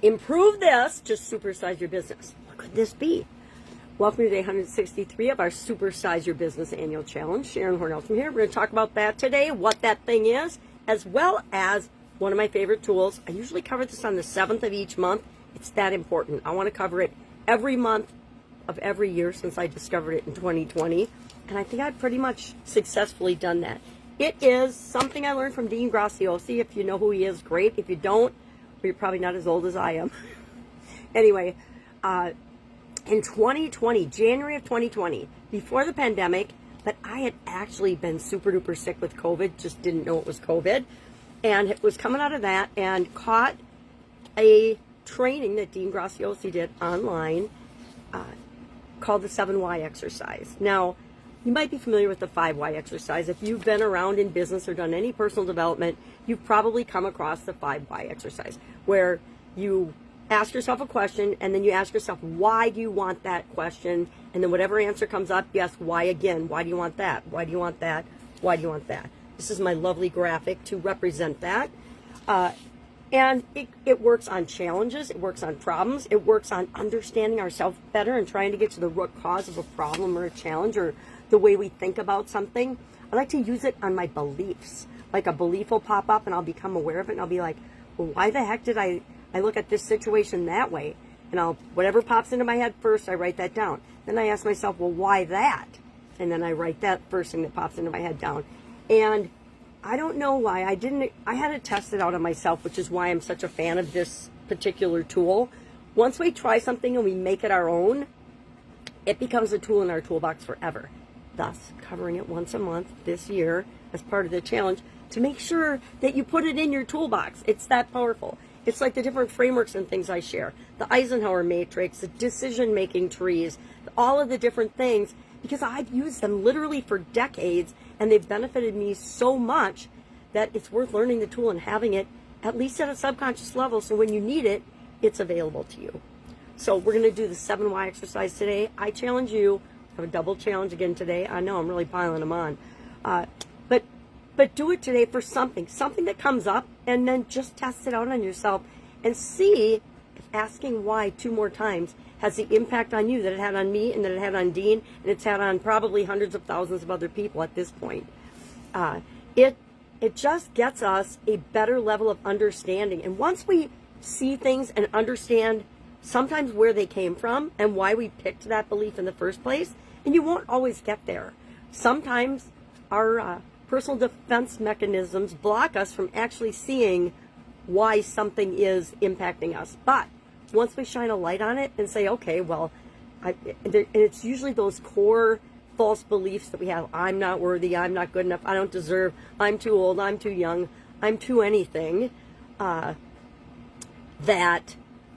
Improve this to supersize your business. What could this be? Welcome to day 163 of our Supersize Your Business Annual Challenge. Sharon Horne-Elstrom here. We're going to talk about that today, what that thing is, as well as one of my favorite tools. I usually cover this on the 7th of each month. It's that important. I want to cover it every month of every year since I discovered it in 2020. And I think I've pretty much successfully done that. It is something I learned from Dean Graziosi. If you know who he is, great. If you don't, you're probably not as old as I am. Anyway, in 2020, January of 2020, before the pandemic, but I had actually been super duper sick with COVID, just didn't know it was COVID, and it was coming out of that and caught a training that Dean Graziosi did online called the 7Y exercise. Now, you might be familiar with the 5Y exercise. If you've been around in business or done any personal development, you've probably come across the 5Y exercise, where you ask yourself a question, and then you ask yourself, why do you want that question? And then whatever answer comes up, you ask, why again? Why do you want that? Why do you want that? Why do you want that? This is my lovely graphic to represent that. And it works on challenges. It works on problems. It works on understanding ourselves better and trying to get to the root cause of a problem or a challenge or the way we think about something. I like to use it on my beliefs. Like a belief will pop up and I'll become aware of it and I'll be like, well, why the heck did I look at this situation that way? And whatever pops into my head first, I write that down. Then I ask myself, well, why that? And then I write that first thing that pops into my head down. And I don't know why I had to test it out on myself, which is why I'm such a fan of this particular tool. Once we try something and we make it our own, it becomes a tool in our toolbox forever. Thus, covering it once a month this year as part of the challenge to make sure that you put it in your toolbox. It's that powerful. It's like the different frameworks and things I share. The Eisenhower matrix, the decision-making trees, all of the different things, because I've used them literally for decades and they've benefited me so much that it's worth learning the tool and having it at least at a subconscious level so when you need it, it's available to you. So we're going to do the 7Y exercise today. I challenge you. I have a double challenge again today. I know I'm really piling them on. But do it today for something that comes up, and then just test it out on yourself and see if asking why 2 more times has the impact on you that it had on me and that it had on Dean and it's had on probably hundreds of thousands of other people at this point. It just gets us a better level of understanding. And once we see things and understand sometimes where they came from and why we picked that belief in the first place, and you won't always get there. Sometimes our personal defense mechanisms block us from actually seeing why something is impacting us. But once we shine a light on it and say, okay, well, and it's usually those core false beliefs that we have. I'm not worthy. I'm not good enough. I don't deserve. I'm too old. I'm too young. I'm too anything. That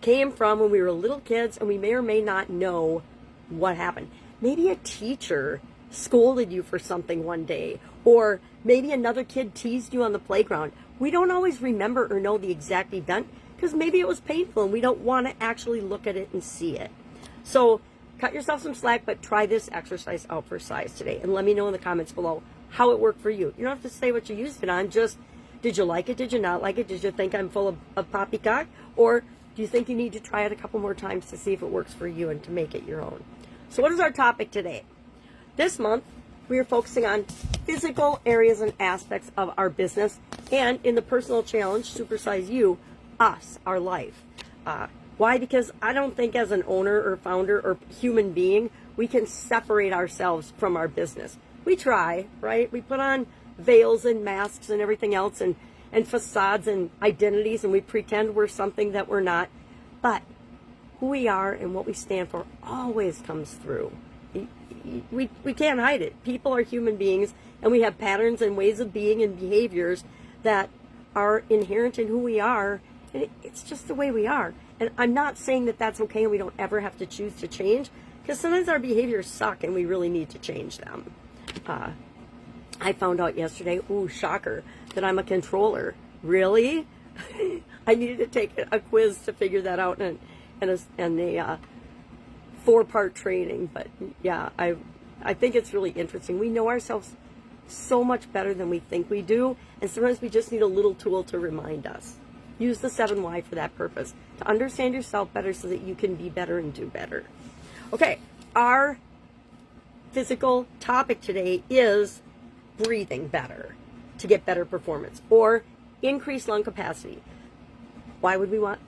came from when we were little kids and we may or may not know what happened. Maybe a teacher scolded you for something one day, or maybe another kid teased you on the playground. We don't always remember or know the exact event because maybe it was painful and we don't want to actually look at it and see it. So cut yourself some slack, but try this exercise out for size today and let me know in the comments below how it worked for you. You don't have to say what you used it on, just did you like it, did you not like it, did you think I'm full of poppycock, or do you think you need to try it a couple more times to see if it works for you and to make it your own? So what is our topic today? This month, we are focusing on physical areas and aspects of our business, and in the personal challenge, Supersize You, us, our life. Why? Because I don't think as an owner or founder or human being, we can separate ourselves from our business. We try, right? We put on veils and masks and everything else and facades and identities, and we pretend we're something that we're not. But who we are and what we stand for always comes through. We can't hide it. People are human beings, and we have patterns and ways of being and behaviors that are inherent in who we are, and it's just the way we are. And I'm not saying that that's okay and we don't ever have to choose to change, because sometimes our behaviors suck and we really need to change them. I found out yesterday, ooh, shocker, that I'm a controller. Really? I needed to take a quiz to figure that out, and a 4-part training. But yeah, I think it's really interesting. We know ourselves so much better than we think we do, and sometimes we just need a little tool to remind us. Use the 7 why for that purpose, to understand yourself better so that you can be better and do better. Okay, our physical topic today is breathing better to get better performance or increased lung capacity. Why would we want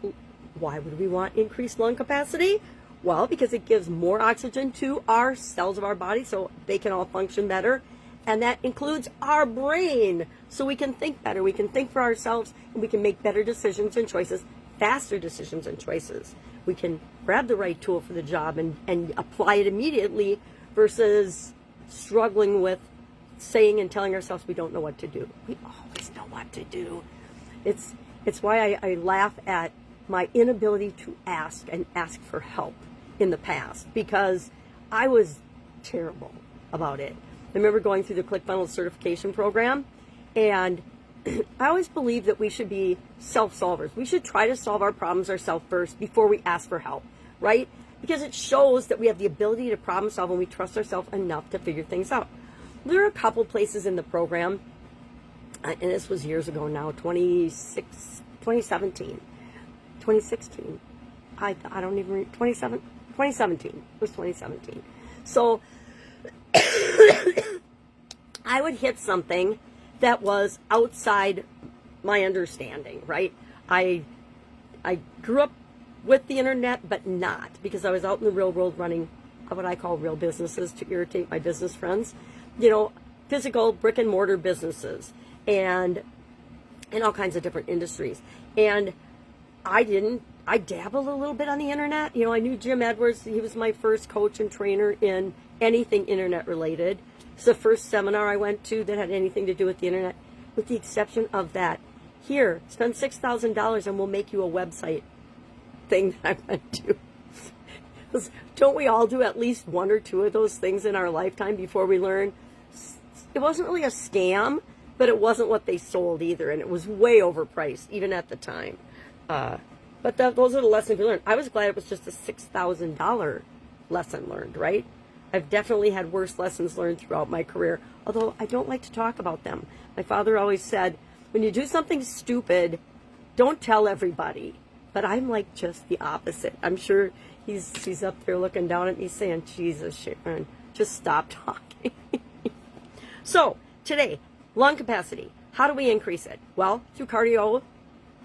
increased lung capacity? Well, because it gives more oxygen to our cells of our body so they can all function better. And that includes our brain, so we can think better. We can think for ourselves, and we can make better decisions and choices, faster decisions and choices. We can grab the right tool for the job and apply it immediately versus struggling with saying and telling ourselves we don't know what to do. We always know what to do. It's why I laugh at my inability to ask for help in the past, because I was terrible about it. I remember going through the ClickFunnels certification program, and I always believed that we should be self-solvers. We should try to solve our problems ourselves first before we ask for help, right? Because it shows that we have the ability to problem solve and we trust ourselves enough to figure things out. There are a couple places in the program, and this was years ago now, 2017, I don't even, 2017, it was 2017. So I would hit something that was outside my understanding, right? I grew up with the internet, but not, because I was out in the real world running what I call real businesses to irritate my business friends. You know, physical brick and mortar businesses and in all kinds of different industries. And I dabbled a little bit on the internet. You know, I knew Jim Edwards. He was my first coach and trainer in anything internet related. It's the first seminar I went to that had anything to do with the internet, with the exception of that. Here, spend $6,000 and we'll make you a website thing that I went to. Don't we all do at least one or two of those things in our lifetime before we learn? It wasn't really a scam, but it wasn't what they sold either, and it was way overpriced, even at the time. But those are the lessons we learned. I was glad it was just a $6,000 lesson learned, right? I've definitely had worse lessons learned throughout my career, although I don't like to talk about them. My father always said, when you do something stupid, don't tell everybody. But I'm like just the opposite. I'm sure he's up there looking down at me saying, Jesus, Sharon, just stop talking. So today, lung capacity. How do we increase it? Well, through cardio,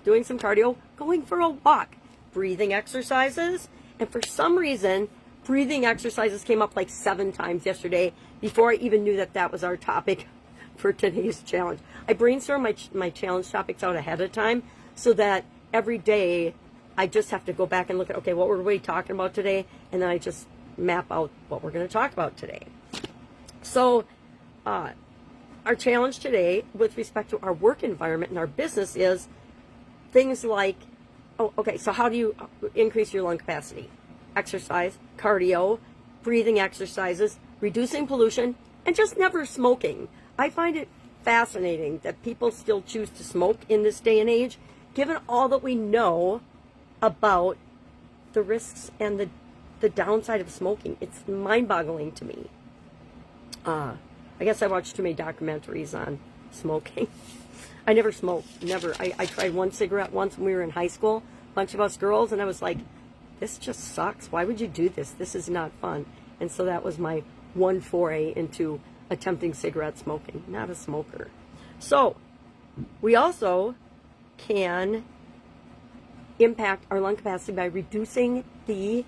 doing some cardio, going for a walk, breathing exercises. And for some reason, breathing exercises came up like 7 times yesterday before I even knew that was our topic for today's challenge. I brainstorm my challenge topics out ahead of time so that every day I just have to go back and look at, okay, what were we talking about today? And then I just map out what we're going to talk about today. So our challenge today with respect to our work environment and our business is things like, so how do you increase your lung capacity? Exercise, cardio, breathing exercises, reducing pollution, and just never smoking. I find it fascinating that people still choose to smoke in this day and age, given all that we know about the risks and the downside of smoking. It's mind-boggling to me. I guess I watched too many documentaries on smoking. I never smoked, never. I tried one cigarette once when we were in high school, a bunch of us girls, and I was like, this just sucks. Why would you do this? This is not fun. And so that was my one foray into attempting cigarette smoking. Not a smoker. So we also can impact our lung capacity by reducing the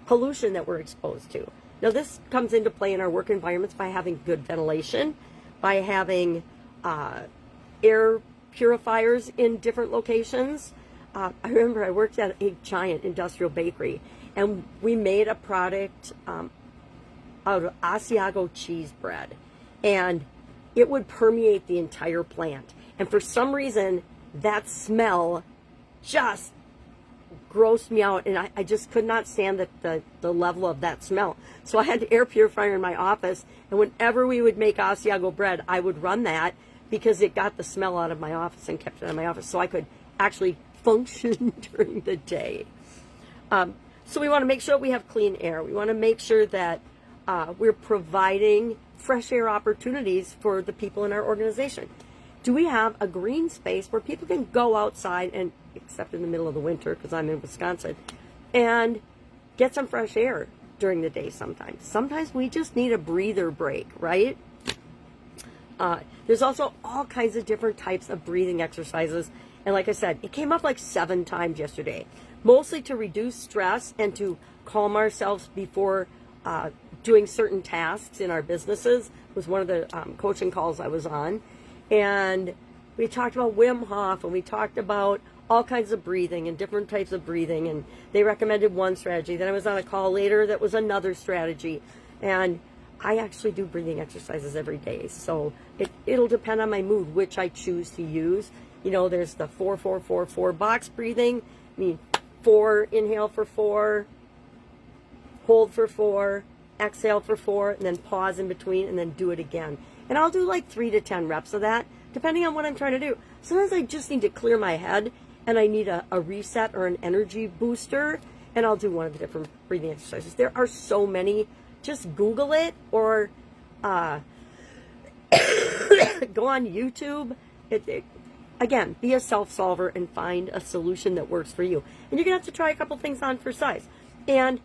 pollution that we're exposed to. Now this comes into play in our work environments by having good ventilation, by having air purifiers in different locations. I remember I worked at a giant industrial bakery, and we made a product out of Asiago cheese bread, and it would permeate the entire plant. And for some reason, that smell just grossed me out, and I just could not stand the level of that smell. So I had an air purifier in my office, and whenever we would make Asiago bread, I would run that because it got the smell out of my office and kept it in my office so I could actually function during the day. So we want to make sure we have clean air. We want to make sure that we're providing fresh air opportunities for the people in our organization. Do we have a green space where people can go outside, and except in the middle of the winter because I'm in Wisconsin, and get some fresh air during the day sometimes. Sometimes we just need a breather break, right? There's also all kinds of different types of breathing exercises. And like I said, it came up like 7 times yesterday, mostly to reduce stress and to calm ourselves before doing certain tasks in our businesses. It was one of the coaching calls I was on. And we talked about Wim Hof, and we talked about all kinds of breathing and different types of breathing. And they recommended one strategy. Then I was on a call later that was another strategy. And I actually do breathing exercises every day. So it'll depend on my mood, which I choose to use. You know, there's the 4-4-4-4 box breathing. I mean, 4, inhale for 4, hold for 4, exhale for 4, and then pause in between, and then do it again. And I'll do like 3 to 10 reps of that, depending on what I'm trying to do. Sometimes I just need to clear my head, and I need a reset or an energy booster, and I'll do one of the different breathing exercises. There are so many. Just Google it, or go on YouTube. Again, be a self-solver and find a solution that works for you. And you're going to have to try a couple things on for size. And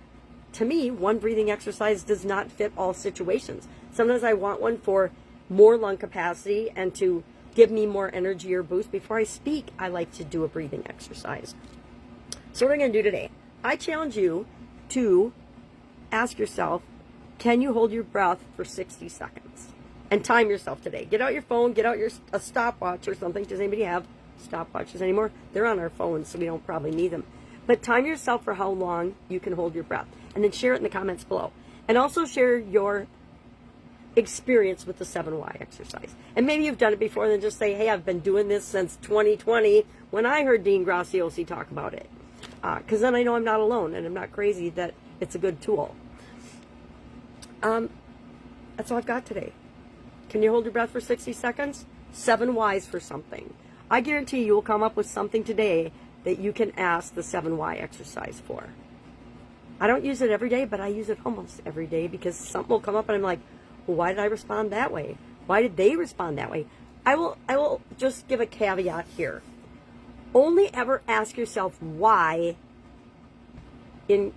to me, one breathing exercise does not fit all situations. Sometimes I want one for more lung capacity and to give me more energy or boost. Before I speak, I like to do a breathing exercise. So what we're going to do today, I challenge you to ask yourself, can you hold your breath for 60 seconds? And time yourself today. Get out your phone, get out a stopwatch or something. Does anybody have stopwatches anymore? They're on our phones, so we don't probably need them. But time yourself for how long you can hold your breath. And then share it in the comments below. And also share your experience with the 7Y exercise. And maybe you've done it before, then just say, hey, I've been doing this since 2020 when I heard Dean Graziosi talk about it. Because then I know I'm not alone and I'm not crazy, that it's a good tool. That's all I've got today. Can you hold your breath for 60 seconds? 7 Ys for something. I guarantee you will come up with something today that you can ask the 7Y exercise for. I don't use it every day, but I use it almost every day because something will come up and I'm like, well, why did I respond that way? Why did they respond that way? I will just give a caveat here. Only ever ask yourself why. Don't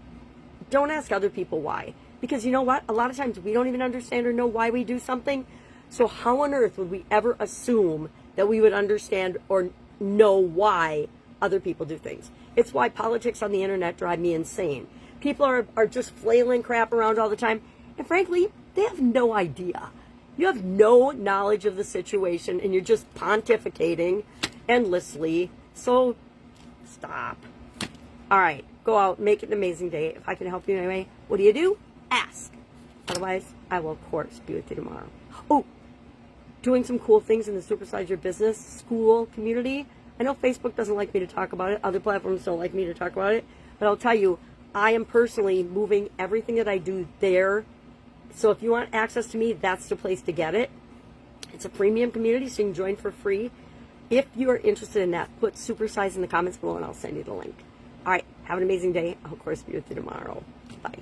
ask other people why. Because you know what? A lot of times we don't even understand or know why we do something. So how on earth would we ever assume that we would understand or know why other people do things? It's why politics on the internet drive me insane. People are just flailing crap around all the time. And frankly, they have no idea. You have no knowledge of the situation and you're just pontificating endlessly. So stop. All right, go out, make it an amazing day. If I can help you in any way, what do? Ask. Otherwise, I will, of course, be with you tomorrow. Oh, doing some cool things in the Supersize Your Business school community. I know Facebook doesn't like me to talk about it. Other platforms don't like me to talk about it. But I'll tell you, I am personally moving everything that I do there. So if you want access to me, that's the place to get it. It's a premium community, so you can join for free. If you are interested in that, put Supersize in the comments below and I'll send you the link. All right, have an amazing day. I'll, of course, be with you tomorrow. Bye.